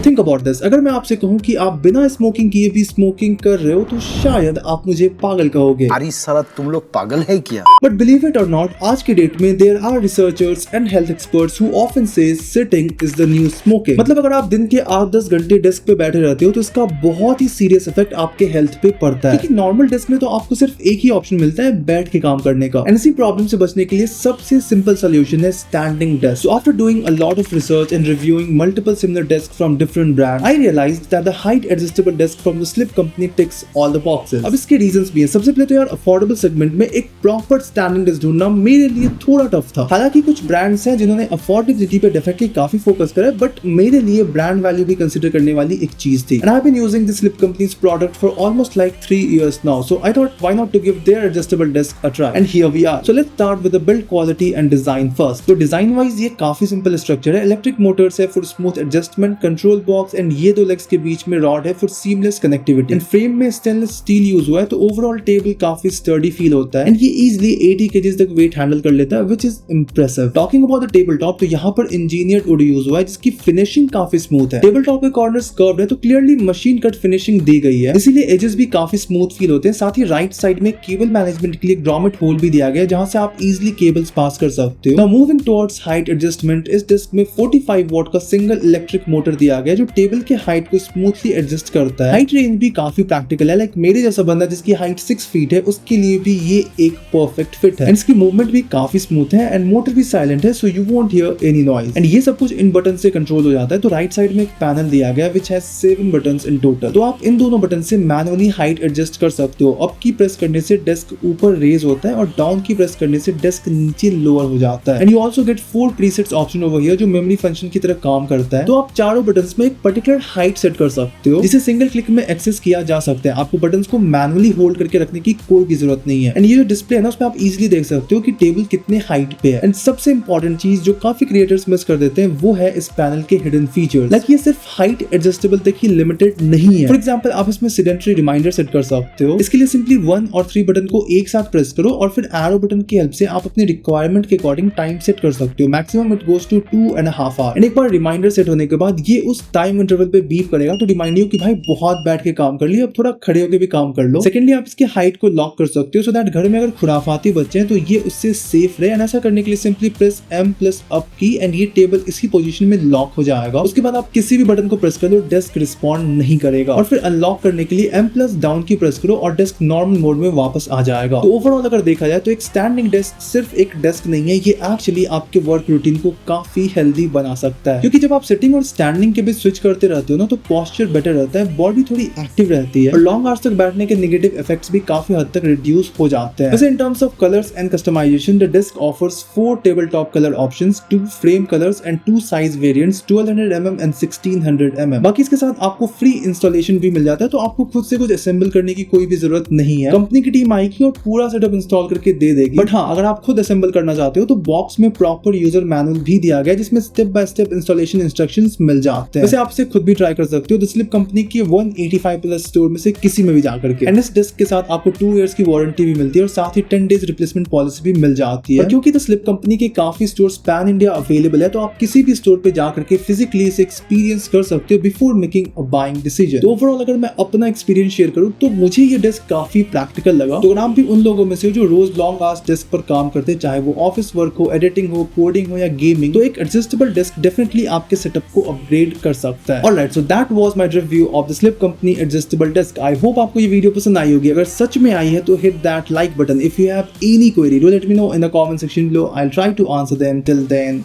Think about this, अगर मैं आपसे कहूँ कि आप बिना स्मोकिंग किए भी स्मोकिंग कर रहे हो तो शायद आप मुझे पागल कहोगे। अरे साला तुम लोग पागल है क्या? बट बिलीव इट और नॉट, आज के डेट में there are researchers and health experts who often say sitting is the new smoking. मतलब अगर आप दिन के 8-10 घंटे डेस्क पे बैठे रहते हो तो इसका बहुत ही सीरियस इफेक्ट आपके हेल्थ पे पड़ता है, क्योंकि नॉर्मल डेस्क में तो आपको सिर्फ एक ही ऑप्शन मिलता है, बैठ के काम करने का। एंड इसी प्रॉब्लम से बचने के लिए सबसे सिंपल सोल्यूशन है standing desk. So after doing a lot of research and reviewing multiple similar desk from different brand, I realized that the height adjustable desk from the Slip company ticks all the boxes. अब इसके reasons भी हैं। सबसे पहले तो यार affordable segment में एक प्रॉपर स्टैंडिंग डेस्क ढूंढना मेरे लिए थोड़ा टफ था। हालांकि कुछ ब्रांड्स हैं जिन्होंने अफोर्डेबिलिटी पे डेफिनेटली काफी फोकस करा है, बट मेरे लिए ब्रांड वैल्यू भी कंसीडर करने वाली एक चीज थी। And I've been using the Slip company's product for almost like 3 years now, so I thought why not to give their adjustable desk a try. And here we are. So let's start with the build quality and design first. तो design wise ये काफी simple structure है। Electric Motors है for smooth adjustment, control box and ये दो legs के बीच में rod है for seamless connectivity. And frame में स्टेनलेस स्टील यूज हुआ है, तो ओवरऑल टेबल काफी स्टर्डी फील होता है एंड ये इजीली 80 kg तक वेट हैंडल कर लेता है, which is impressive. Talking about the table top, तो यहाँ पर इंजीनियर्ड वुड यूज हुआ है जिसकी फिनिशिंग काफी स्मूथ है। टेबल टॉप के कॉर्नर्स कर्व्ड है, तो क्लियरली मशीन कट फिनिशिंग दी गई है, इसीलिए एजेस भी काफी स्मूथ फील होते हैं। साथ ही राइट साइड में केबल मैनेजमेंट के लिए ग्रॉमेट होल भी दिया गया है जहां से आप इजीली केबल्स पास कर सकते हो। Now moving towards height adjustment, इस डेस्क में 45 वॉट का सिंगल इलेक्ट्रिक मोटर दिया गया है जो टेबल के हाइट को स्मूथली एडजस्ट करता है। हाइट रेंज भी काफी प्रैक्टिकल है, लाइक मेरे जैसा बंदा जिसकी हाइट 6 फीट है उसके लिए भी ये एक परफेक्ट फिट है। एंड इसकी मूवमेंट भी काफी स्मूथ है एंड मोटर भी साइलेंट है, so you won't here any noise. And ये सब कुछ इन बटन से कंट्रोल हो जाता है। तो राइट साइड में एक पैनल दिया गया है which has 7 buttons in total. तो आप इन दोनों बटन से मैनुअली हाइट एडजस्ट कर सकते हो। अप की प्रेस करने से डेस्क ऊपर रेज होता है और डाउन की प्रेस करने से डेस्क नीचे लोअर हो जाता है। And you also get 4 presets option over here जो मेमोरी फंक्शन की तरह काम करता है। तो आप चारों बटन्स में एक पर्टिकुलर हाइट सेट कर सकते हो जिसे सिंगल क्लिक में एक्सेस किया जा सकता है। आपको बटन्स को मैनुअली होल्ड करके रखने की कोई भी जरूरत नहीं है। एंड ये जो डिस्प्ले है ना उसमें आप इजीली देख सकते हो कि टेबल कितने हाइट पे है। एंड सबसे इंपॉर्टेंट चीज जो काफी क्रिएटर्स मिस कर देते हैं वो है इस पैनल के हिडन फीचर्स। लाइक ये सिर्फ हाइट एडजस्टेबल तक ही लिमिटेड नहीं है। फॉर एग्जांपल आप इसमें सेडेंटरी रिमाइंडर सेट कर सकते हो। इसके लिए सिंपली 1 और 3 बटन को एक साथ प्रेस करो और फिर एरो बटन की हेल्प से आप अपनी रिक्वायरमेंट के अकॉर्डिंग टाइम सेट कर सकते हो। Maximum it goes to 2.5 hour. And एक बार रिमाइंडर सेट होने के बाद ये उस टाइम इंटरवल पे बीप करेगा तो रिमाइंड यू कि भाई बहुत बैठ के काम कर लिया, अब थोड़ा खड़े होकर भी काम कर लो। सेकेंडली आप इसके हाइट को लॉक कर सकते हो सो दैट घर में अगर खुराफाती बच्चे हैं तो ये उससे सेफ रहे। एंड ऐसा करने के लिए सिंपली प्रेस M+ अप की एंड ये टेबल इसी पोजीशन में लॉक हो जाएगा। उसके बाद आप किसी भी बटन को प्रेस कर दो, डेस्क रिस्पॉन्ड नहीं करेगा। और फिर अनलॉक करने के लिए M+ डाउन की प्रेस करो और डेस्क नॉर्मल मोड में वापस आ जाएगा। तो ओवरऑल अगर देखा जाए तो एक स्टैंडिंग डेस्क सिर्फ एक डेस्क नहीं है, ये एक्चुअली आपके वर्क रूटीन को काफी हेल्दी बना सकता है। क्योंकि जब आप सिटिंग और स्टैंडिंग के बीच स्विच करते रहते हो ना तो पोस्चर बेटर रहता है, बॉडी थोड़ी एक्टिव रहती है और लॉन्ग आवर्स तक बैठने के नेगेटिव इफेक्ट्स भी काफी हद तक रिड्यूस हो जाते हैं। वैसे in terms of colours and customisation, the desk offers 4 table top colour options, 2 frame colours and 2 size variants, 1200 mm and 1600 mm। बाकी इसके साथ आपको फ्री इंस्टॉलेशन भी मिल जाता है, तो आपको खुद से कुछ असेंबल करने की कोई भी जरूरत नहीं है। कंपनी की टीम आएगी और पूरा सेटअप इंस्टॉल करके दे देगी। बट हाँ, अगर आप खुद असेंबल करना चाहते हो तो बॉक्स में प्रॉपर यूजर मैनुअल भी दिया गया है जिसमें step by step installation instructions मिल जाते हैं। वैसे आप इसे खुद भी ट्राई कर सकते हो द स्लिप कंपनी की 185+ स्टोर में से किसी में भी जाकर के। एंड इस डेस्क के साथ आपको 2 इयर्स की वारंटी भी मिलती है और साथ ही 10 डेज रिप्लेसमेंट पॉलिसी भी मिल जाती है। क्योंकि द स्लिप कंपनी के काफी स्टोर्स पैन इंडिया अवेलेबल है तो आप किसी भी स्टोर पे जाकर के फिजिकली इसे एक्सपीरियंस कर सकते हो before making a buying decision. तो ओवरऑल अगर मैं अपना एक्सपीरियंस शेयर करूं तो मुझे ये डेस्क काफी प्रैक्टिकल लगा। तो अगर आप भी उन लोगों में से जो रोज लॉन्ग आवर्स डेस्क पर काम करते हैं, चाहे वो ऑफिस वर्क हो, एडिटिंग हो, कोडिंग हो या गेमिंग, तो एक एडजस्टेबल डेस्क डेफिनेटली आपके सेटअप को अपग्रेड कर सकता है। Alright, so that was my review of the slip company adjustable desk. I hope आपको ये वीडियो पसंद आई होगी। अगर सच में आई है तो hit that like button. If you have any query, do let me know in the comment section below. I will try to answer them. Till then,